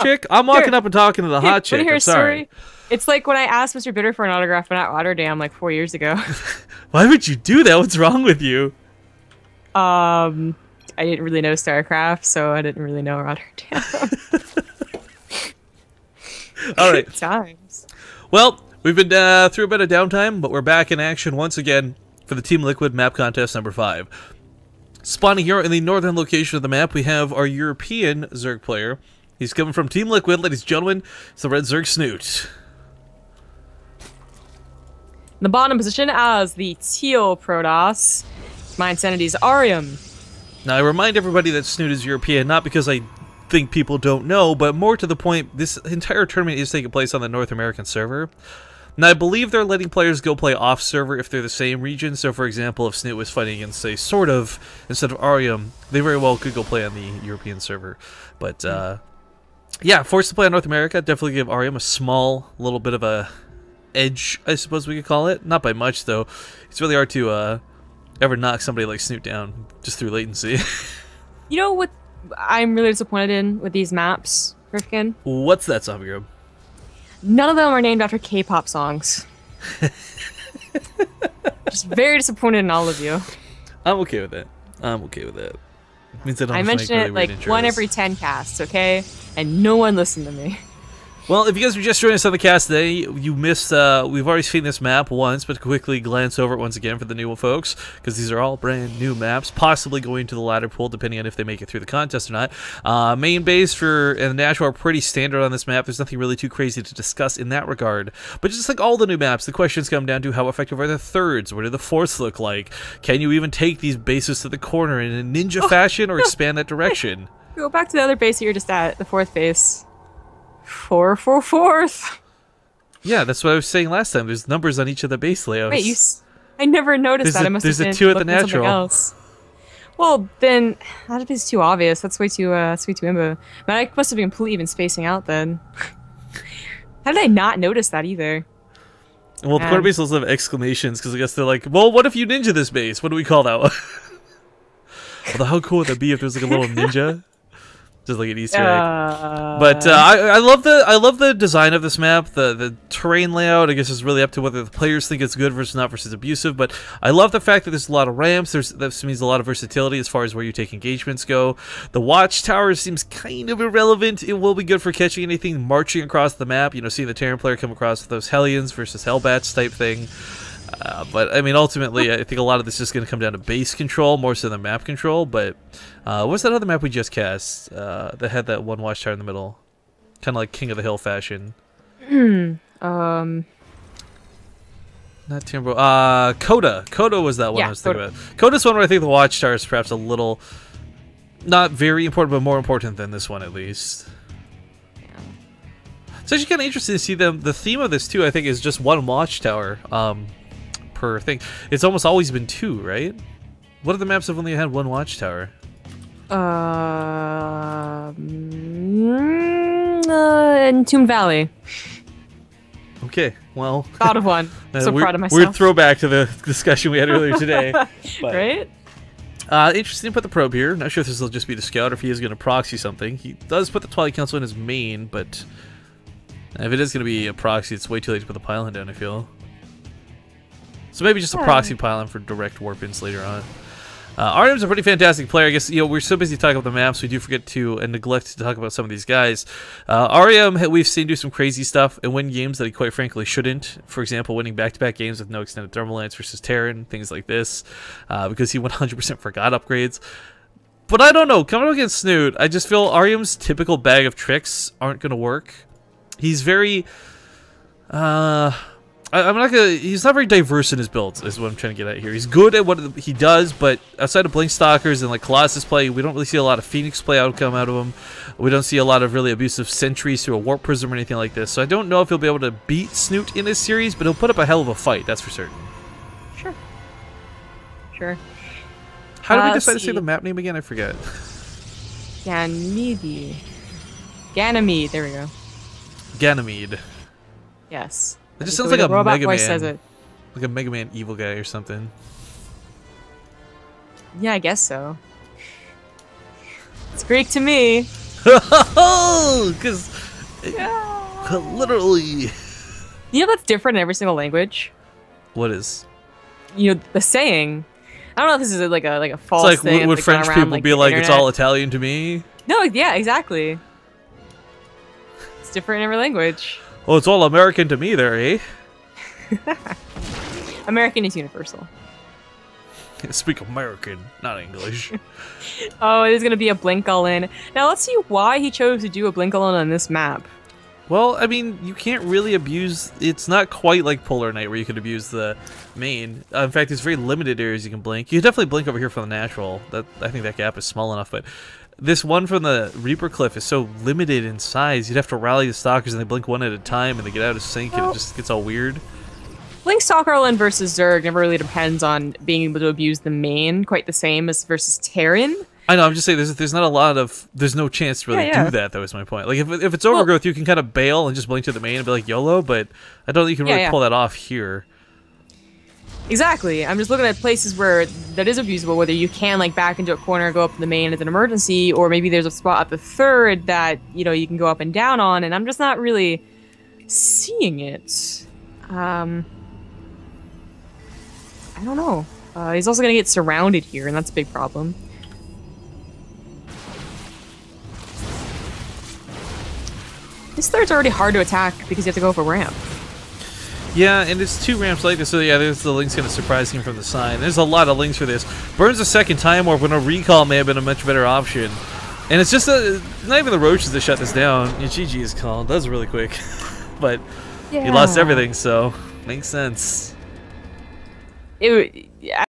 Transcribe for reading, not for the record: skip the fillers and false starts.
chick? I'm walking up and talking to the hot chick. Hear I'm a sorry. story? It's like when I asked Mr. Bitter for an autograph at Rotterdam like 4 years ago. Why would you do that? What's wrong with you? I didn't really know StarCraft, so I didn't really know Rotterdam. All right. Good times. Well, we've been through a bit of downtime, but we're back in action once again for the Team Liquid map contest number 5. Spawning here in the northern location of the map, we have our European Zerg player. He's coming from Team Liquid, ladies and gentlemen. It's the Red Zerg Snute. In the bottom position as the teal Protoss, my Insanity's Arium. Now, I remind everybody that Snute is European, not because I think people don't know, but more to the point, this entire tournament is taking place on the North American server. Now, I believe they're letting players go play off-server if they're the same region. So, for example, if Snute was fighting against, say, sort of, instead of Arium, they very well could go play on the European server. But, yeah, forced to play on North America, definitely give Arium a small little bit of a edge, I suppose we could call it. Not by much, though. It's really hard to ever knock somebody like Snute down just through latency. You know what I'm really disappointed in with these maps, Rifkin? What's that, Zombie? None of them are named after K-pop songs. Just very disappointed in all of you. I'm okay with that. I'm okay with that. It means I mention it like 1 every 10 casts, okay? And no one listened to me. Well, if you guys were just joining us on the cast today, you missed, we've already seen this map once, but quickly glance over it once again for the new folks, because these are all brand new maps, possibly going to the ladder pool, depending on if they make it through the contest or not. Main base and the natural are pretty standard on this map. There's nothing really too crazy to discuss in that regard. But just like all the new maps, the questions come down to how effective are the thirds? What do the fourths look like? Can you even take these bases to the corner in a ninja fashion or expand that direction? Go back to the other base that you're just at, the 4th base. 444th. Yeah, that's what I was saying last time. There's numbers on each of the base layouts. Wait, I never noticed that. I must have been there's a 2 at the looking at something natural. else. Well, then that is too obvious. That's way too imbo. But I must have been completely been spacing out then. How did I not notice that either? Well, the corner base also have exclamations because I guess they're like, well, what if you ninja this base? What do we call that one? Well, how cool would that be if there's like a little ninja? Just like an Easter egg. But I love the design of this map. The terrain layout, I guess, is really up to whether the players think it's good versus not versus abusive. But I love the fact that there's a lot of ramps. That means a lot of versatility as far as where you take engagements go. The watchtower seems kind of irrelevant. It will be good for catching anything marching across the map. You know, seeing the Terran player come across with those Hellions versus Hellbats type thing. But I mean, ultimately, I think a lot of this is going to come down to base control more so than map control. But what's that other map we just cast that had that one watchtower in the middle, kind of like King of the Hill fashion? Not Timber. Coda. Coda was that one I was thinking about. Coda's one where I think the watchtower is perhaps a little, not very important, but more important than this one at least. It's actually kind of interesting to see them. The theme of this too, I think, is just one watchtower per thing. It's almost always been 2, right? What are the maps have only had 1 watchtower? Tomb Valley. Okay, well. Thought of one. So proud of myself. Weird throwback to the discussion we had earlier today. But, right? Interesting to put the probe here. Not sure if this will just be the scout or if he is going to proxy something. He does put the Twilight Council in his main, but if it is going to be a proxy, it's way too late to put the pylon down, I feel. So maybe just a proxy pylon for direct warp-ins later on. Arium's a pretty fantastic player. I guess, you know, we're so busy talking about the maps, we do forget to and neglect to talk about some of these guys. Arium, we've seen do some crazy stuff and win games that he quite frankly shouldn't. For example, winning back-to-back games with no extended thermal lance versus Terran, things like this, because he 100% forgot upgrades. But I don't know, coming up against Snute, I just feel Arium's typical bag of tricks aren't going to work. He's very, he's not very diverse in his builds, is what I'm trying to get at here. He's good at what he does, but outside of Blink Stalkers and like Colossus play, we don't really see a lot of Phoenix play come out of him. We don't see a lot of really abusive sentries through a Warp Prism or anything like this. So I don't know if he'll be able to beat Snute in this series, but he'll put up a hell of a fight, that's for certain. Sure. Sure. How did we decide to say the map name again? I forget. Ganymede. Ganymede, there we go. Ganymede. Yes. It just sounds like a robot Mega voice Man. says it. Like a Mega Man evil guy or something. Yeah, I guess so. It's Greek to me. Because literally. You know that's different in every single language. What is? You know the saying. I don't know if this is like a false it's like, thing. Would French around, people be like, it's all Italian to me? No, yeah, exactly. It's different in every language. Oh, it's all American to me there, eh? American is universal. Speak American, not English. Oh, it is going to be a blink all in. Now let's see why he chose to do a blink all in on this map. Well, I mean, you can't really abuse... It's not quite like Polar Night where you could abuse the main. In fact, there's very limited areas you can blink. You can definitely blink over here from the natural. I think that gap is small enough, but this one from the Reaper Cliff is so limited in size. You'd have to rally the stalkers and they blink one at a time and they get out of sync and it just gets all weird. Blink Stalker all-in versus Zerg never really depends on being able to abuse the main quite the same as versus Terran. I know, I'm just saying there's not a lot of... There's no chance to really do that, though, is my point. Like, if it's Overgrowth, you can kind of bail and just blink to the main and be like, YOLO, but I don't think you can really pull that off here. Exactly. I'm just looking at places where that is abusable, whether you can, like, back into a corner, go up to the main as an emergency, or maybe there's a spot at the third that, you know, you can go up and down on, and I'm just not really seeing it. I don't know. He's also going to get surrounded here, and that's a big problem. This third's already hard to attack because you have to go for ramp. Yeah, and it's 2 ramps like this, so yeah, there's the Link's going to surprise him from the sign. There's a lot of Links for this. Burns a second time warp when a recall may have been a much better option. And it's just not even the Roaches that shut this down. GG is called. That was really quick. But he lost everything, so makes sense. Yeah.